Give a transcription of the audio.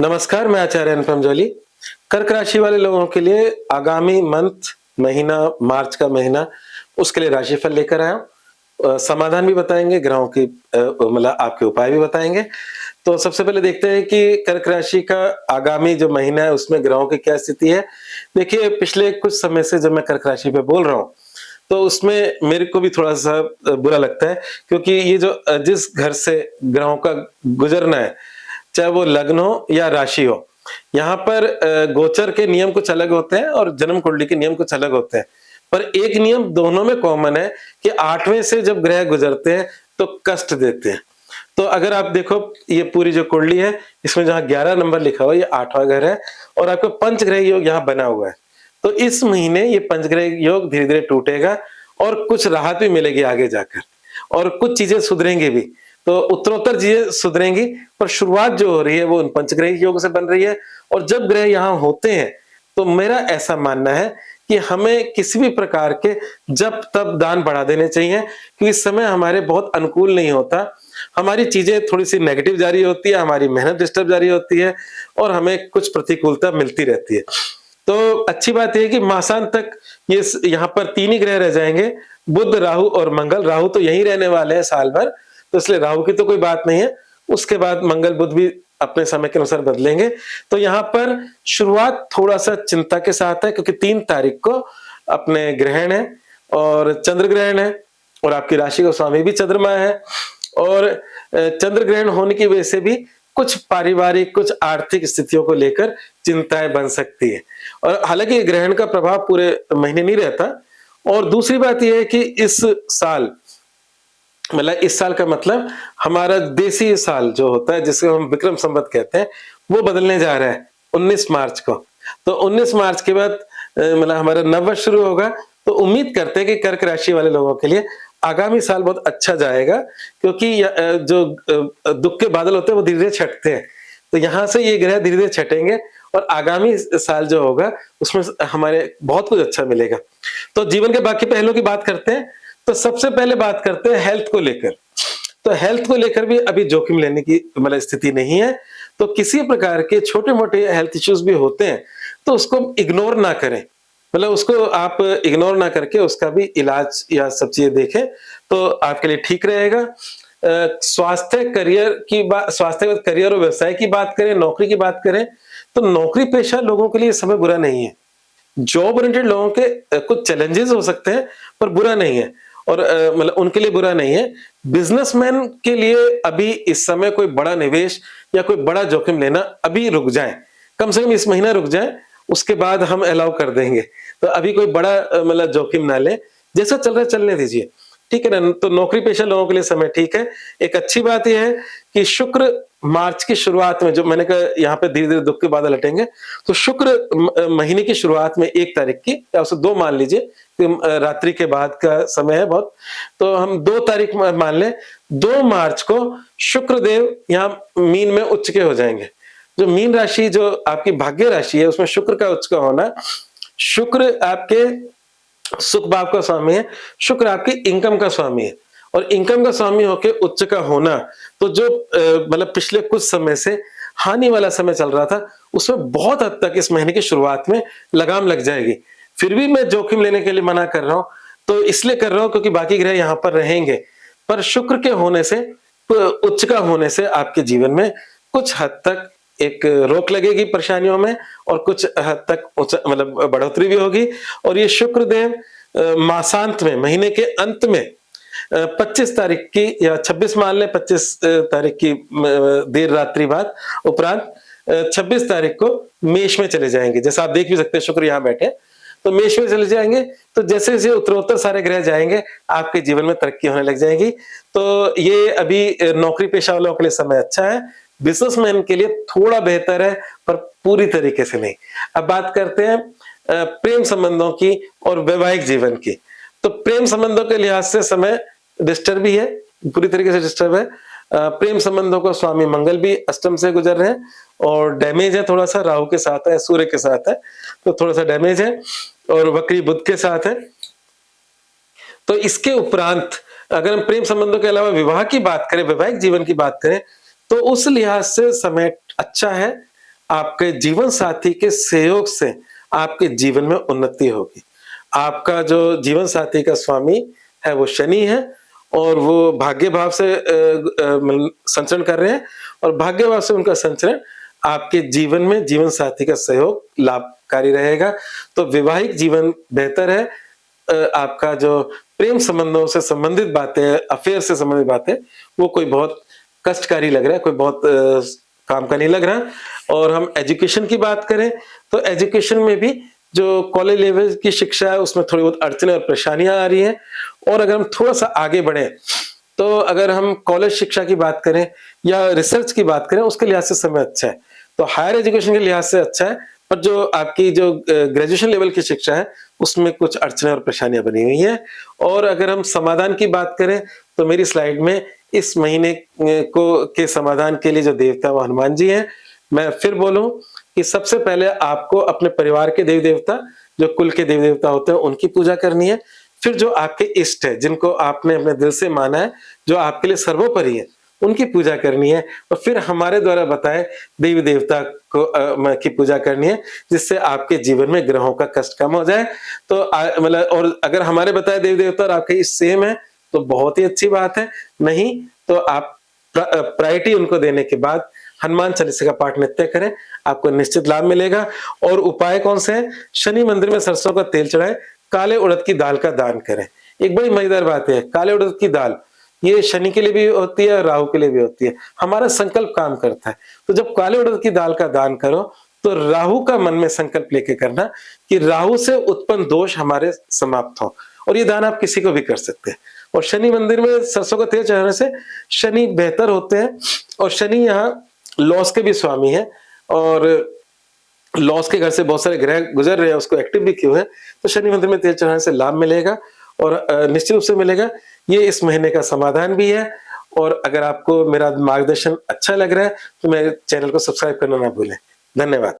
नमस्कार, मैं आचार्य अनुपम जौली। कर्क राशि वाले लोगों के लिए आगामी महीना मार्च का महीना, उसके लिए राशिफल लेकर आया हूँ। समाधान भी बताएँगे, ग्रहों की मतलब आपके उपाय भी बताएँगे। तो सबसे पहले देखते हैं कि कर्क राशि का आगामी जो महीना है, उसमें ग्रहों की क्या स्थिति है। देखिए, पिछले कुछ समय से जब मैं कर्क राशि पे बोल रहा हूँ, तो उसमें मेरे को भी थोड़ा-सा बुरा लगता है, क्योंकि ये जो जिस घर से ग्रहों का गुज़रना है, चाहे वो लग्न हो या राशि हो, यहाँ पर गोचर के नियम कुछ अलग होते हैं और जन्म कुंडली के नियम कुछ अलग होते हैं। पर एक नियम दोनों में कॉमन है कि 8वें से जब ग्रह गुजरते हैं तो कष्ट देते हैं। तो अगर आप देखो, ये पूरी जो कुंडली है, इसमें जहाँ 11 नंबर लिखा हुआ है, ये 8वां घर है और आपका पंचग्रह योग यहाँ बना हुआ है। तो इस महीने ये पंचग्रह योग धीरे-धीरे टूटेगा और कुछ राहत भी मिलेगी आगे जाकर, और कुछ चीजें सुधरेंगी भी। तो उत्तरोत्तर चीजें सुधरेंगी, पर शुरुआत जो हो रही है वो उन पंचग्रह योग से बन रही है। और जब ग्रह यहाँ होते हैं, तो मेरा ऐसा मानना है कि हमें किसी भी प्रकार के जप तप दान बढ़ा देने चाहिए, क्योंकि इस समय हमारे बहुत अनुकूल नहीं होता। हमारी चीजें थोड़ी-सी नेगेटिव जा रही होती है, हमारी मेहनत डिस्टर्ब जा रही होती है और हमें कुछ प्रतिकूलता मिलती रहती है। तो अच्छी बात ये है कि मासांत तक ये यहाँ पर 3 ही ग्रह रह जाएँगे, बुध, राहु और मंगल। राहु तो यहीं रहने वाले हैं साल भर, तो इसलिए राहु की तो कोई बात नहीं है। उसके बाद मंगल, बुध भी अपने समय के अनुसार बदलेंगे। तो यहाँ पर शुरुआत थोड़ा-सा चिंता के साथ है, क्योंकि 3 तारीख को अपने ग्रहण है और चंद्र ग्रहण है और आपकी राशि का स्वामी भी चंद्रमा है। और चंद्र ग्रहण होने की वजह से भी कुछ पारिवारिक, कुछ आर्थिक स्थितियों को लेकर चिंताएं बन सकती है। और हालांकि ग्रहण का प्रभाव पूरे महीने नहीं रहता। और दूसरी बात यह है कि इस साल, मतलब इस साल का मतलब हमारा देसी साल जो होता है, जिसे हम विक्रम संवत कहते हैं, वो बदलने जा रहा है 19 मार्च को। तो 19 मार्च के बाद मतलब हमारा नववर्ष शुरू होगा। तो उम्मीद करते हैं कि कर्क राशि वाले लोगों के लिए आगामी साल बहुत अच्छा जाएगा, क्योंकि जो दुख के बादल होते हैं वो धीरे-धीरे छटते हैं। तो यहाँ से ये ग्रह धीरे-धीरे छटेंगे और आगामी साल जो होगा उसमें हमारे बहुत कुछ अच्छा मिलेगा। तो जीवन के बाकी पहलुओं की बात करते हैं। तो सबसे पहले बात करते हैं हेल्थ को लेकर। तो हेल्थ को लेकर भी अभी जोखिम लेने की मतलब स्थिति नहीं है। तो किसी प्रकार के छोटे-मोटे हेल्थ इश्यूज भी होते हैं, तो उसको इग्नोर ना करें। मतलब उसको आप इग्नोर ना करके उसका भी इलाज या सब चीजें देखें, तो आपके लिए ठीक रहेगा। स्वास्थ्य स्वास्थ्य करियर और व्यवसाय की बात करें, नौकरी की बात करें, तो नौकरी पेशा लोगों के लिए समय बुरा नहीं है। जॉब ओरिएंटेड लोगों के कुछ चैलेंजेस हो सकते हैं, पर बुरा नहीं है। और मतलब उनके लिए बुरा नहीं है। बिजनेसमैन के लिए अभी इस समय कोई बड़ा निवेश या कोई बड़ा जोखिम लेना अभी रुक जाए, कम से कम इस महीना रुक जाए, उसके बाद हम अलाउ कर देंगे। तो अभी कोई बड़ा मतलब जोखिम ना लें, जैसा चल रहा है चलने दीजिए, ठीक है ना। तो नौकरी पेशा लोगों के लिए समय ठीक है। एक अच्छी बात यह है कि शुक्र मार्च की शुरुआत में, जो मैंने कहा यहाँ पे धीरे-धीरे दुःख के बादल हटेंगे, तो शुक्र महीने की शुरुआत में 1 तारीख की, या उसे 2 मान लीजिए कि रात्रि के बाद का समय है बहुत, तो हम 2 तारीख मान लें। 2 मार्च को शुक्रदेव यहाँ मीन में उच्च के हो जाएंगे। जो मीन राशि जो आपकी भाग्य राशि है, उसमें शुक्र का उच्च का होना, शुक्र आपके सुख भाव का स्वामी है, शुक्र आपकी इनकम का स्वामी है। और इनकम का स्वामी होके उच्च का होना, तो जो मतलब पिछले कुछ समय से हानि वाला समय चल रहा था, उसमें बहुत हद तक इस महीने की शुरुआत में लगाम लग जाएगी। फिर भी मैं जोखिम लेने के लिए मना कर रहा हूं, तो इसलिए कर रहा हूं क्योंकि बाकी ग्रह यहां पर रहेंगे। पर शुक्र के होने से, उच्च का होने से आपके जीवन में कुछ हद तक एक रोक लगेगी परेशानियों में, और कुछ हद तक मतलब बढ़ोतरी भी होगी। और ये शुक्रदेव मासांत में, महीने के अंत में 25 तारीख की या 26 मान लें, 25 तारीख की देर रात्रि बाद उपरांत 26 तारीख को मेष में चले जाएंगे। जैसा आप देख भी सकते हैं, शुक्र यहाँ बैठे, तो मेष में चले जाएंगे। तो जैसे जैसे उत्तरोत्तर सारे ग्रह जाएंगे, आपके जीवन में तरक्की होने लग जाएगी। तो ये अभी नौकरी पेशा वालों के लिए समय अच्छा है। बिजनेसमैन के लिए थोड़ा बेहतर है, पर पूरी तरीके से नहीं। अब बात करते हैं प्रेम संबंधों की और वैवाहिक जीवन की। तो प्रेम संबंधों के लिहाज से समय डिस्टर्ब भी है, पूरी तरीके से डिस्टर्ब है। प्रेम संबंधों को स्वामी मंगल भी अष्टम से गुजर रहे हैं, और डैमेज है थोड़ा सा, राहु के साथ है, सूर्य के साथ है, तो थोड़ा सा डैमेज है। और वक्री बुध के साथ है। तो इसके उपरांत अगर हम प्रेम संबंधों के अलावा विवाह की बात करें, वैवाहिक जीवन की बात करें, तो उस लिहाज से समय अच्छा है। आपके जीवन साथी के सहयोग से आपके जीवन में उन्नति होगी। आपका जो जीवन साथी का स्वामी है वो शनि है और वो भाग्य भाव से संचरण कर रहे हैं और भाग्य भाव से उनका संचरण आपके जीवन में जीवन साथी का सहयोग लाभकारी रहेगा। तो वैवाहिक जीवन बेहतर है। आपका जो प्रेम संबंधों से संबंधित बातें, अफेयर से संबंधित बातें, वो कोई बहुत कष्टकारी लग रहा है, कोई बहुत काम का नहीं लग रहा। और हम एजुकेशन की बात करें तो एजुकेशन में भी जो कॉलेज लेवल की शिक्षा है उसमें थोड़ी बहुत अड़चनें और परेशानियां आ रही हैं। और अगर हम थोड़ा सा आगे बढ़े तो अगर हम कॉलेज शिक्षा की बात करें या रिसर्च की बात करें उसके लिहाज से समय अच्छा है। तो हायर एजुकेशन के लिहाज से अच्छा है, पर जो आपकी जो ग्रेजुएशन लेवल की शिक्षा है उसमें कुछ अड़चनें और परेशानियां बनी हुई हैं। और अगर हम समाधान की बात करें तो मेरी स्लाइड में इस महीने को के समाधान के लिए जो देवता वो हनुमान जी हैं। मैं फिर बोलूं कि सबसे पहले आपको अपने परिवार के देवी देवता, जो कुल के देवी देवता होते हैं, उनकी पूजा करनी है। फिर जो आपके इष्ट है, जिनको आपने अपने दिल से माना है, जो आपके लिए सर्वोपरि है, उनकी पूजा करनी है। और फिर हमारे द्वारा बताए देवी देवता को की पूजा करनी है, जिससे आपके जीवन में ग्रहों का कष्ट कम हो जाए। तो मतलब, और अगर हमारे बताए देवी देवता और आपके इष्ट सेम है तो बहुत ही अच्छी बात है। नहीं तो आप प्रायोरिटी उनको देने के बाद हनुमान चालीसा का पाठ नित्य करें, आपको निश्चित लाभ मिलेगा। और उपाय कौन से हैं? शनि मंदिर में सरसों का तेल चढ़ाएं, काले उड़द की दाल का दान करें। एक बड़ी मजेदार बात है, काले उड़द की दाल ये शनि के लिए भी होती है, राहु के लिए भी होती है। हमारा संकल्प काम करता है। तो जब काले उड़द की दाल का दान करो तो राहु का मन में संकल्प लेके करना कि राहु से उत्पन्न दोष हमारे समाप्त हो। और ये दान आप किसी को भी कर सकते हैं। और शनि मंदिर में सरसों का तेल चढ़ाने से शनि बेहतर होते हैं। और शनि यहाँ लॉस के भी स्वामी है और लॉस के घर से बहुत सारे ग्रह गुजर रहे हैं, उसको एक्टिव भी क्यों है, तो शनि मंदिर में तेल चढ़ाने से लाभ मिलेगा और निश्चित रूप से मिलेगा। ये इस महीने का समाधान भी है। और अगर आपको मेरा मार्गदर्शन अच्छा लग रहा है तो मेरे चैनल को सब्सक्राइब करना ना भूलें। धन्यवाद।